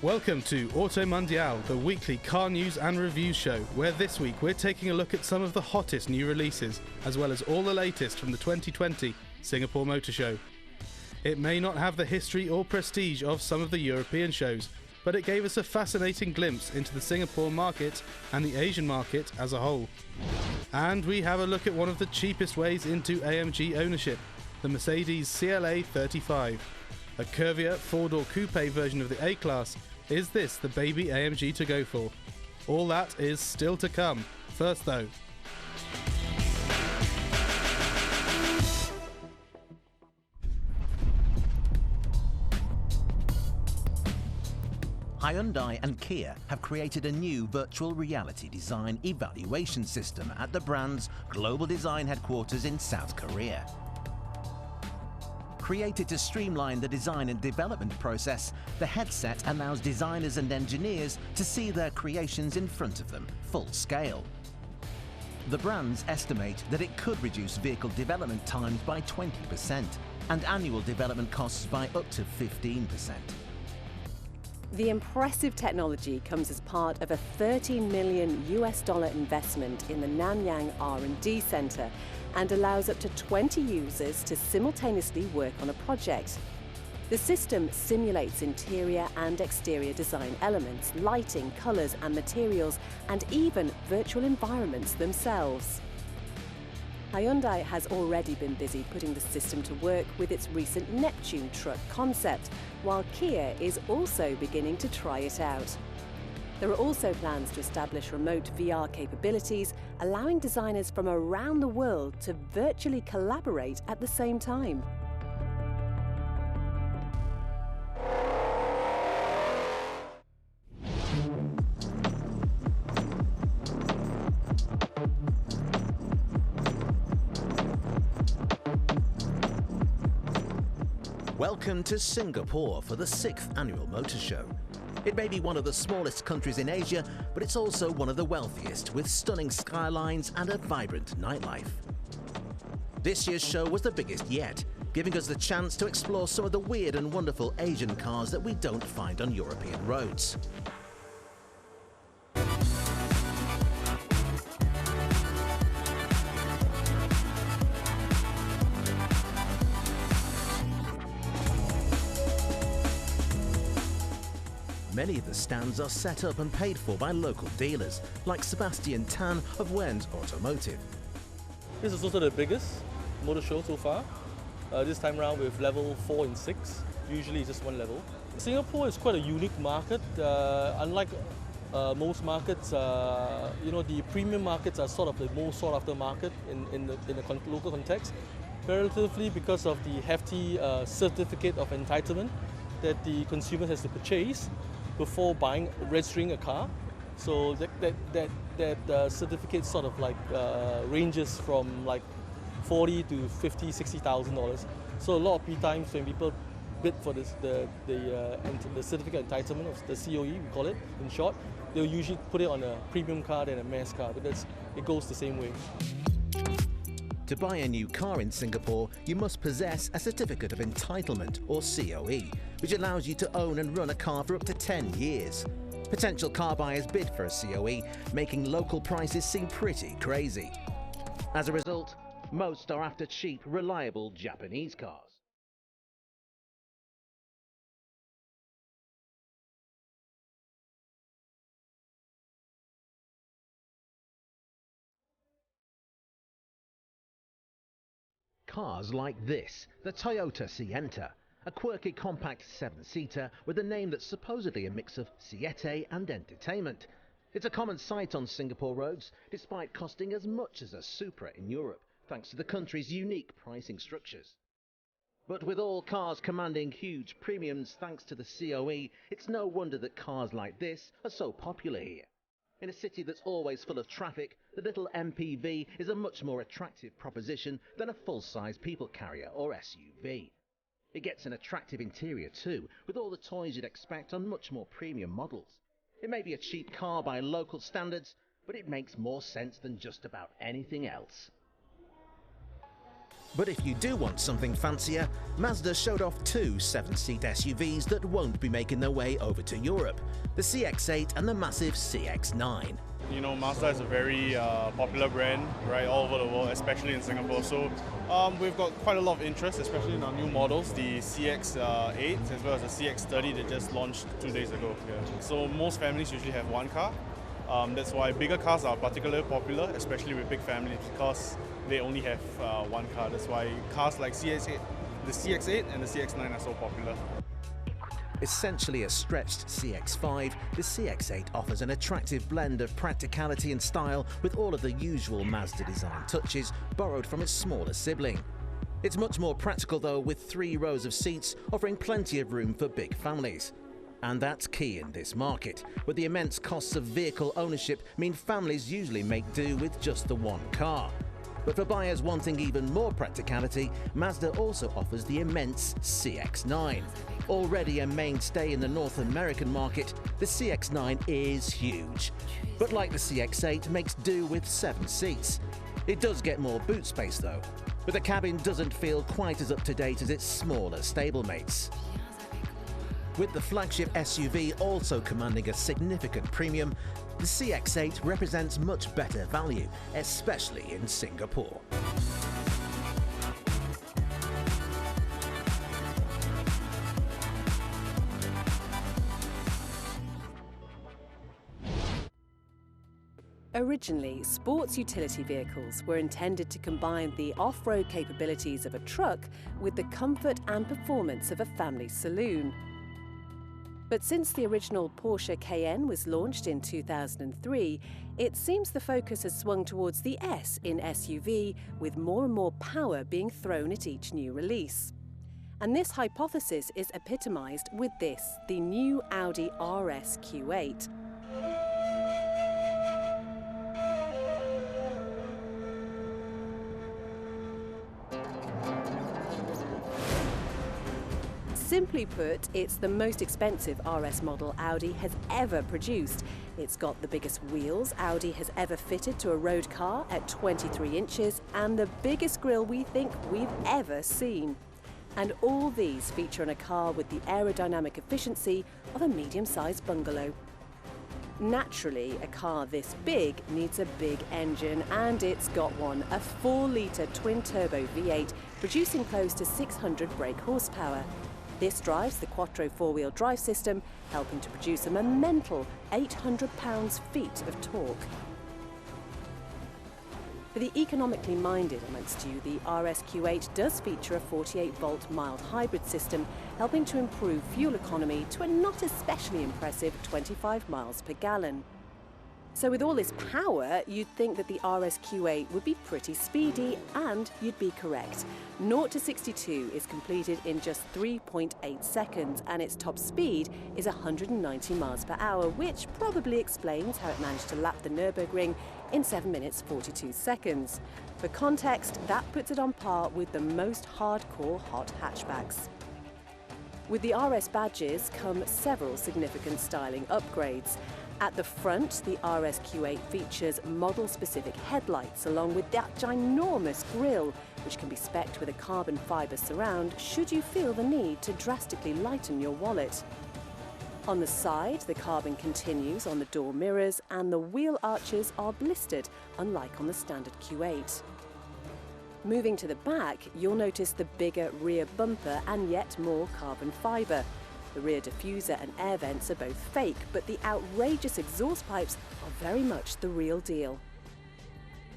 Welcome to AutoMundial, the weekly car news and reviews show, where this week we're taking a look at some of the hottest new releases, as well as all the latest from the 2020 Singapore Motorshow. It may not have the history or prestige of some of the European shows, but it gave us a fascinating glimpse into the Singapore market and the Asian market as a whole. And we have a look at one of the cheapest ways into AMG ownership, the Mercedes CLA 35. A curvier four-door coupe version of the A-Class. Is this the baby AMG to go for? All that is still to come. First though, Hyundai and Kia have created a new virtual reality design evaluation system at the brand's global design headquarters in South Korea. Created to streamline the design and development process, the headset allows designers and engineers to see their creations in front of them, full scale. The brands estimate that it could reduce vehicle development times by 20% and annual development costs by up to 15%. The impressive technology comes as part of a $13 million investment in the Nanyang R&D Center and allows up to 20 users to simultaneously work on a project. The system simulates interior and exterior design elements, lighting, colors and materials, and even virtual environments themselves. Hyundai has already been busy putting the system to work with its recent Neptune truck concept, while Kia is also beginning to try it out. There are also plans to establish remote VR capabilities, allowing designers from around the world to virtually collaborate at the same time. Welcome to Singapore for the 6th annual Motor Show. It may be one of the smallest countries in Asia, but it's also one of the wealthiest, with stunning skylines and a vibrant nightlife. This year's show was the biggest yet, giving us the chance to explore some of the weird and wonderful Asian cars that we don't find on European roads. Many of the stands are set up and paid for by local dealers, like Sebastian Tan of Wen's Automotive. This is also the biggest motor show so far. This time around with level 4 and 6, usually just one level. Singapore is quite a unique market. Unlike most markets, the premium markets are sort of the most sought after market in the local context, relatively because of the hefty certificate of entitlement that the consumer has to purchase before registering a car. So that certificate sort of like ranges from like $40,000 to $50,000, $60,000. So a lot of times when people bid for this, the certificate entitlement of the COE, we call it in short, they'll usually put it on a premium car than a mass car, but it goes the same way. To buy a new car in Singapore, you must possess a Certificate of Entitlement, or COE, which allows you to own and run a car for up to 10 years. Potential car buyers bid for a COE, making local prices seem pretty crazy. As a result, most are after cheap, reliable Japanese cars. Cars like this, the Toyota Sienta, a quirky compact 7-seater with a name that's supposedly a mix of Siete and entertainment. It's a common sight on Singapore roads, despite costing as much as a Supra in Europe, thanks to the country's unique pricing structures. But with all cars commanding huge premiums thanks to the COE, it's no wonder that cars like this are so popular here. In a city that's always full of traffic, the little MPV is a much more attractive proposition than a full-size people carrier or SUV. It gets an attractive interior too, with all the toys you'd expect on much more premium models. It may be a cheap car by local standards, but it makes more sense than just about anything else. But if you do want something fancier, Mazda showed off two 7-seat SUVs that won't be making their way over to Europe, the CX-8 and the massive CX-9. You know, Mazda is a very popular brand, right, all over the world, especially in Singapore. So we've got quite a lot of interest, especially in our new models, the CX-8 as well as the CX-30 that just launched 2 days ago. Yeah. So most families usually have one car. That's why bigger cars are particularly popular, especially with big families, because they only have one car. That's why cars like the CX-8 and the CX-9 are so popular. Essentially a stretched CX-5, the CX-8 offers an attractive blend of practicality and style with all of the usual Mazda design touches borrowed from its smaller sibling. It's much more practical though, with 3 rows of seats offering plenty of room for big families. And that's key in this market, where the immense costs of vehicle ownership mean families usually make do with just the one car. But for buyers wanting even more practicality, Mazda also offers the immense CX-9. Already a mainstay in the North American market, the CX-9 is huge. But like the CX-8, makes do with 7 seats. It does get more boot space though, but the cabin doesn't feel quite as up-to-date as its smaller stablemates. With the flagship SUV also commanding a significant premium, the CX-8 represents much better value, especially in Singapore. Originally, sports utility vehicles were intended to combine the off-road capabilities of a truck with the comfort and performance of a family saloon. But since the original Porsche Cayenne was launched in 2003, it seems the focus has swung towards the S in SUV, with more and more power being thrown at each new release. And this hypothesis is epitomised with this, the new Audi RS Q8. Simply put, it's the most expensive RS model Audi has ever produced. It's got the biggest wheels Audi has ever fitted to a road car at 23 inches and the biggest grille we think we've ever seen. And all these feature in a car with the aerodynamic efficiency of a medium-sized bungalow. Naturally, a car this big needs a big engine, and it's got one, a 4-litre twin-turbo V8 producing close to 600 brake horsepower. This drives the Quattro 4-wheel drive system, helping to produce a monumental 800 pounds-feet of torque. For the economically minded amongst you, the RS Q8 does feature a 48-volt mild hybrid system, helping to improve fuel economy to a not especially impressive 25 miles per gallon. So with all this power, you'd think that the RS Q8 would be pretty speedy, and you'd be correct. 0 to 62 is completed in just 3.8 seconds, and its top speed is 190 miles per hour, which probably explains how it managed to lap the Nürburgring in 7 minutes 42 seconds. For context, that puts it on par with the most hardcore hot hatchbacks. With the RS badges come several significant styling upgrades. At the front, the RS Q8 features model-specific headlights along with that ginormous grille, which can be specced with a carbon fibre surround should you feel the need to drastically lighten your wallet. On the side, the carbon continues on the door mirrors and the wheel arches are blistered, unlike on the standard Q8. Moving to the back, you'll notice the bigger rear bumper and yet more carbon fibre. The rear diffuser and air vents are both fake, but the outrageous exhaust pipes are very much the real deal.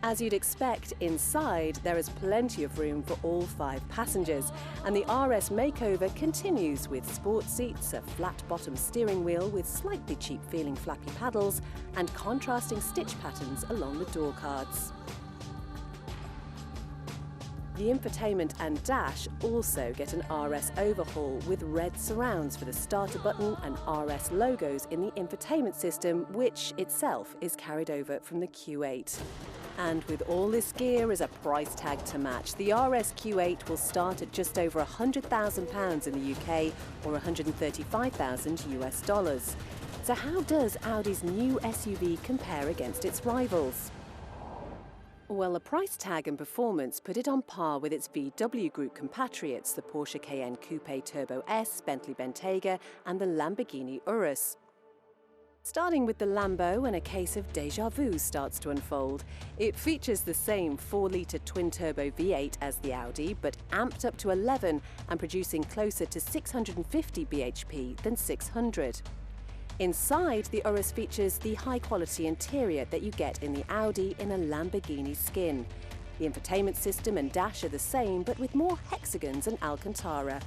As you'd expect, inside there is plenty of room for all 5 passengers, and the RS makeover continues with sport seats, a flat-bottom steering wheel with slightly cheap-feeling flappy paddles, and contrasting stitch patterns along the door cards. The infotainment and dash also get an RS overhaul with red surrounds for the starter button and RS logos in the infotainment system, which itself is carried over from the Q8. And with all this gear as a price tag to match, the RS Q8 will start at just over £100,000 in the UK or $135,000 US. So how does Audi's new SUV compare against its rivals? Well, the price tag and performance put it on par with its VW Group compatriots, the Porsche Cayenne Coupe Turbo S, Bentley Bentayga and the Lamborghini Urus. Starting with the Lambo, and a case of déjà vu starts to unfold. It features the same 4-litre twin-turbo V8 as the Audi, but amped up to 11 and producing closer to 650 bhp than 600. Inside, the Urus features the high-quality interior that you get in the Audi in a Lamborghini skin. The infotainment system and dash are the same, but with more hexagons and Alcantara.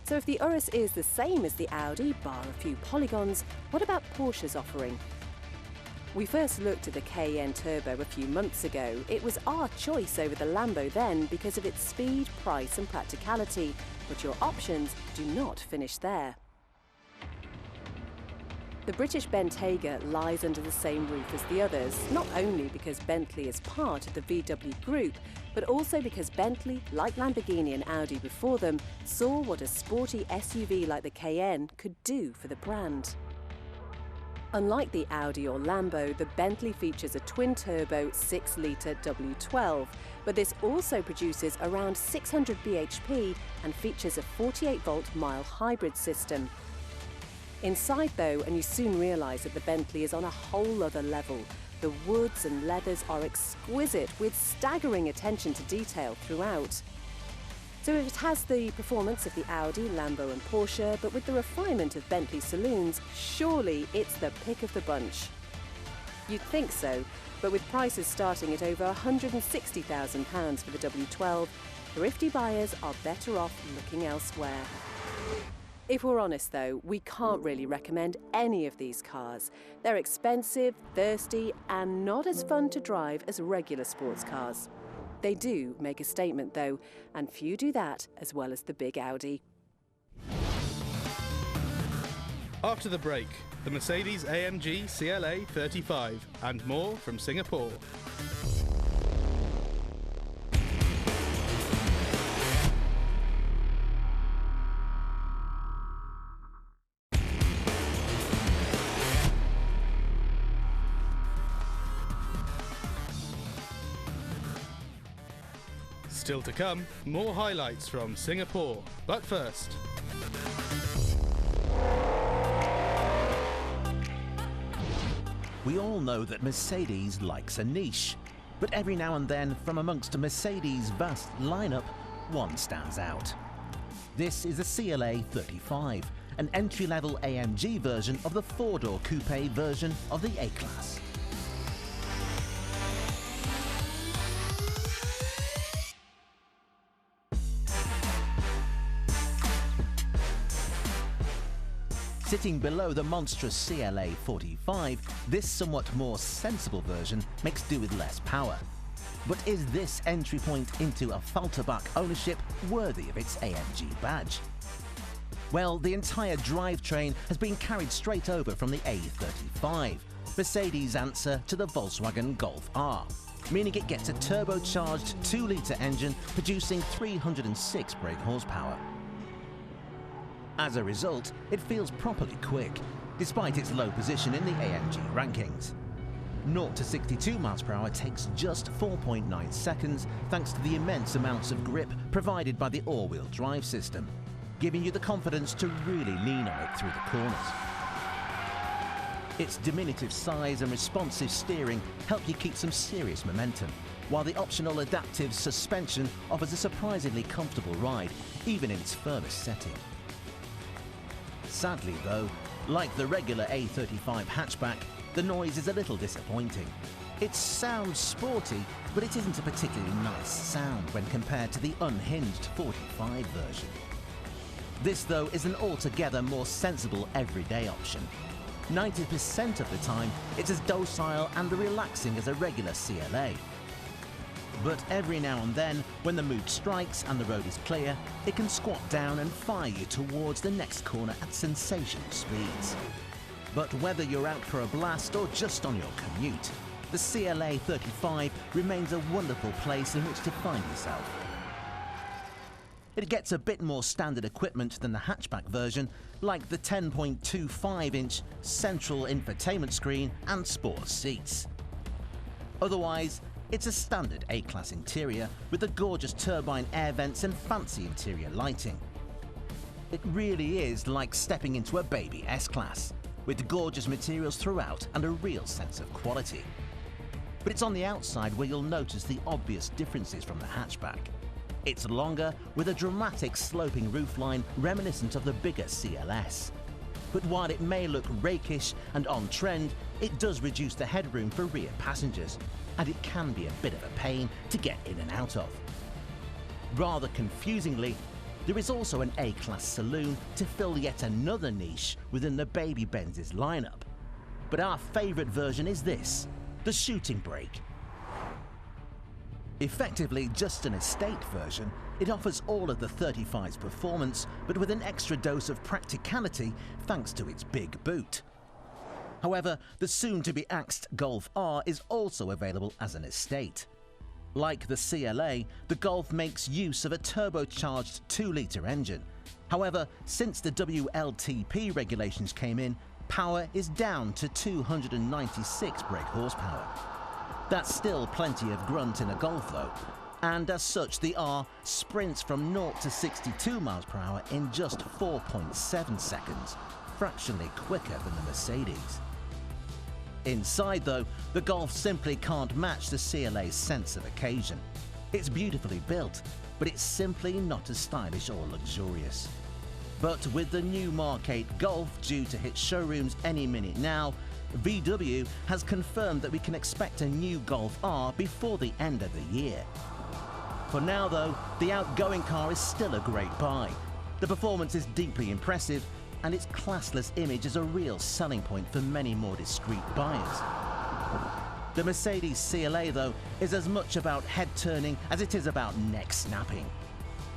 So if the Urus is the same as the Audi, bar a few polygons, what about Porsche's offering? We first looked at the Cayenne Turbo a few months ago. It was our choice over the Lambo then because of its speed, price and practicality, but your options do not finish there. The British Bentayga lies under the same roof as the others, not only because Bentley is part of the VW Group, but also because Bentley, like Lamborghini and Audi before them, saw what a sporty SUV like the Cayenne could do for the brand. Unlike the Audi or Lambo, the Bentley features a twin-turbo 6-litre W12, but this also produces around 600 bhp and features a 48-volt mild hybrid system. Inside though, and you soon realise that the Bentley is on a whole other level. The woods and leathers are exquisite, with staggering attention to detail throughout. So it has the performance of the Audi, Lambo and Porsche, but with the refinement of Bentley saloons, surely it's the pick of the bunch. You'd think so, but with prices starting at over £160,000 for the W12, thrifty buyers are better off looking elsewhere. If we're honest though, we can't really recommend any of these cars. They're expensive, thirsty and not as fun to drive as regular sports cars. They do make a statement though, and few do that as well as the big Audi. After the break, the Mercedes-AMG CLA 35 and more from Singapore. Still to come, more highlights from Singapore. But first, we all know that Mercedes likes a niche, but every now and then, from amongst Mercedes' vast lineup, one stands out. This is a CLA 35, an entry-level AMG version of the four-door coupe version of the A-Class. Sitting below the monstrous CLA 45, this somewhat more sensible version makes do with less power. But is this entry point into a Falterbach ownership worthy of its AMG badge? Well, the entire drivetrain has been carried straight over from the A35, Mercedes' answer to the Volkswagen Golf R, meaning it gets a turbocharged 2-litre engine producing 306 brake horsepower. As a result, it feels properly quick, despite its low position in the AMG rankings. 0 to 62 miles per hour takes just 4.9 seconds thanks to the immense amounts of grip provided by the all-wheel drive system, giving you the confidence to really lean on it through the corners. Its diminutive size and responsive steering help you keep some serious momentum, while the optional adaptive suspension offers a surprisingly comfortable ride, even in its firmest setting. Sadly though, like the regular A35 hatchback, the noise is a little disappointing. It sounds sporty, but it isn't a particularly nice sound when compared to the unhinged 45 version. This though is an altogether more sensible everyday option. 90% of the time, it's as docile and relaxing as a regular CLA. But every now and then, when the mood strikes and the road is clear, it can squat down and fire you towards the next corner at sensational speeds. But whether you're out for a blast or just on your commute, the CLA 35 remains a wonderful place in which to find yourself. It gets a bit more standard equipment than the hatchback version, like the 10.25-inch central infotainment screen and sport seats. Otherwise, it's a standard A-Class interior with the gorgeous turbine air vents and fancy interior lighting. It really is like stepping into a baby S-Class, with gorgeous materials throughout and a real sense of quality. But it's on the outside where you'll notice the obvious differences from the hatchback. It's longer, with a dramatic sloping roofline reminiscent of the bigger CLS. But while it may look rakish and on-trend, it does reduce the headroom for rear passengers, and it can be a bit of a pain to get in and out of. Rather confusingly, there is also an A-Class saloon to fill yet another niche within the baby Benz's lineup. But our favourite version is this, the shooting brake. Effectively just an estate version, it offers all of the 35's performance, but with an extra dose of practicality thanks to its big boot. However, the soon-to-be axed Golf R is also available as an estate. Like the CLA, the Golf makes use of a turbocharged 2-litre engine. However, since the WLTP regulations came in, power is down to 296 brake horsepower. That's still plenty of grunt in a Golf though, and as such the R sprints from 0 to 62 miles per hour in just 4.7 seconds, fractionally quicker than the Mercedes. Inside though, the Golf simply can't match the CLA's sense of occasion. It's beautifully built, but it's simply not as stylish or luxurious. But with the new Mark 8 Golf due to hit showrooms any minute now, VW has confirmed that we can expect a new Golf R before the end of the year. For now though, the outgoing car is still a great buy. The performance is deeply impressive, and its classless image is a real selling point for many more discreet buyers. The Mercedes CLA though is as much about head turning as it is about neck snapping.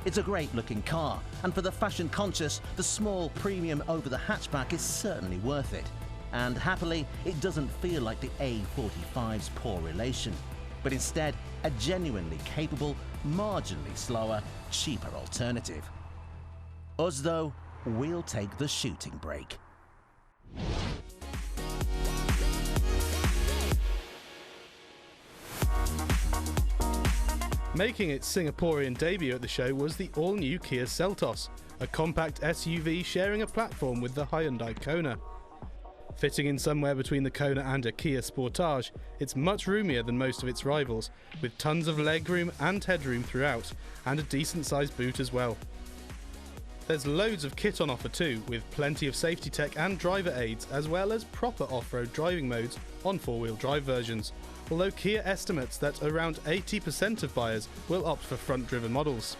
It's a great looking car, and for the fashion conscious, the small premium over the hatchback is certainly worth it. And happily, it doesn't feel like the A45's poor relation, but instead a genuinely capable, marginally slower, cheaper alternative. Us though, we'll take the shooting brake. Making its Singaporean debut at the show was the all-new Kia Seltos, a compact SUV sharing a platform with the Hyundai Kona. Fitting in somewhere between the Kona and a Kia Sportage, it's much roomier than most of its rivals, with tons of legroom and headroom throughout, and a decent-sized boot as well. There's loads of kit on offer too, with plenty of safety tech and driver aids, as well as proper off-road driving modes on four-wheel drive versions, although Kia estimates that around 80% of buyers will opt for front-driven models.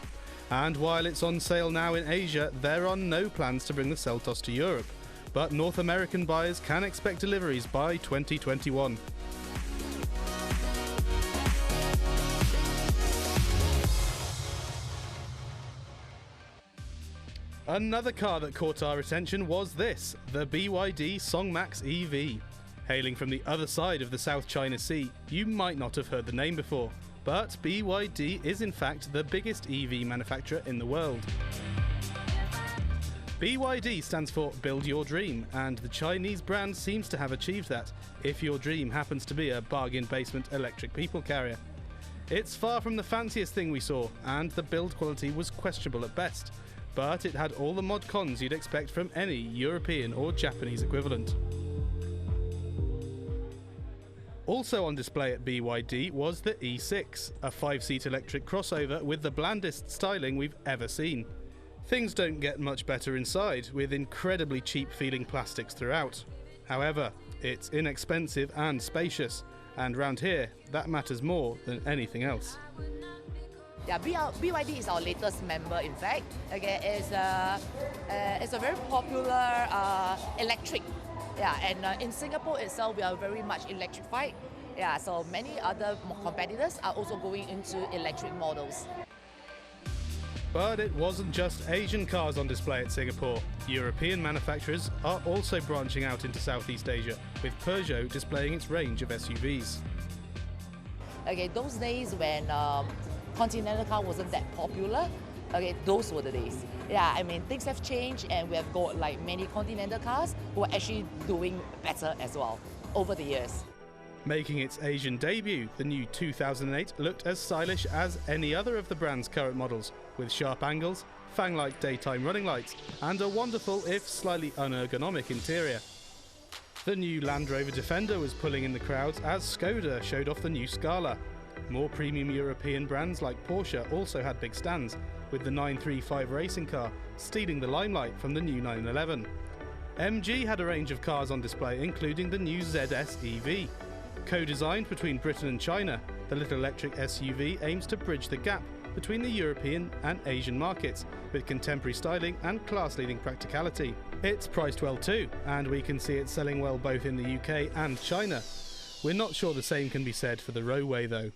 And while it's on sale now in Asia, there are no plans to bring the Seltos to Europe, but North American buyers can expect deliveries by 2021. Another car that caught our attention was this, the BYD Songmax EV. Hailing from the other side of the South China Sea, you might not have heard the name before, but BYD is in fact the biggest EV manufacturer in the world. BYD stands for Build Your Dream, and the Chinese brand seems to have achieved that, if your dream happens to be a bargain basement electric people carrier. It's far from the fanciest thing we saw, and the build quality was questionable at best, but it had all the mod cons you'd expect from any European or Japanese equivalent. Also on display at BYD was the E6, a 5-seat electric crossover with the blandest styling we've ever seen. Things don't get much better inside, with incredibly cheap-feeling plastics throughout. However, it's inexpensive and spacious, and round here, that matters more than anything else. Yeah, BYD is our latest member, in fact. Okay, it's a very popular electric. Yeah, and in Singapore itself, we are very much electrified. Yeah, so many other competitors are also going into electric models. But it wasn't just Asian cars on display at Singapore. European manufacturers are also branching out into Southeast Asia, with Peugeot displaying its range of SUVs. Okay, those days when Continental car wasn't that popular, okay, those were the days. Yeah, I mean, things have changed, and we have got like many Continental cars who are actually doing better as well over the years. Making its Asian debut, the new 2008 looked as stylish as any other of the brand's current models, with sharp angles, fang-like daytime running lights, and a wonderful, if slightly unergonomic interior. The new Land Rover Defender was pulling in the crowds as Skoda showed off the new Scala. More premium European brands like Porsche also had big stands, with the 935 racing car stealing the limelight from the new 911. MG had a range of cars on display, including the new ZS EV. Co-designed between Britain and China, the little electric SUV aims to bridge the gap between the European and Asian markets with contemporary styling and class-leading practicality. It's priced well too, and we can see it selling well both in the UK and China. We're not sure the same can be said for the Rowway though.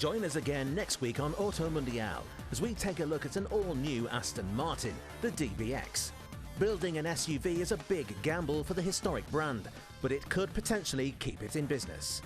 Join us again next week on AutoMundial as we take a look at an all-new Aston Martin, the DBX. Building an SUV is a big gamble for the historic brand, but it could potentially keep it in business.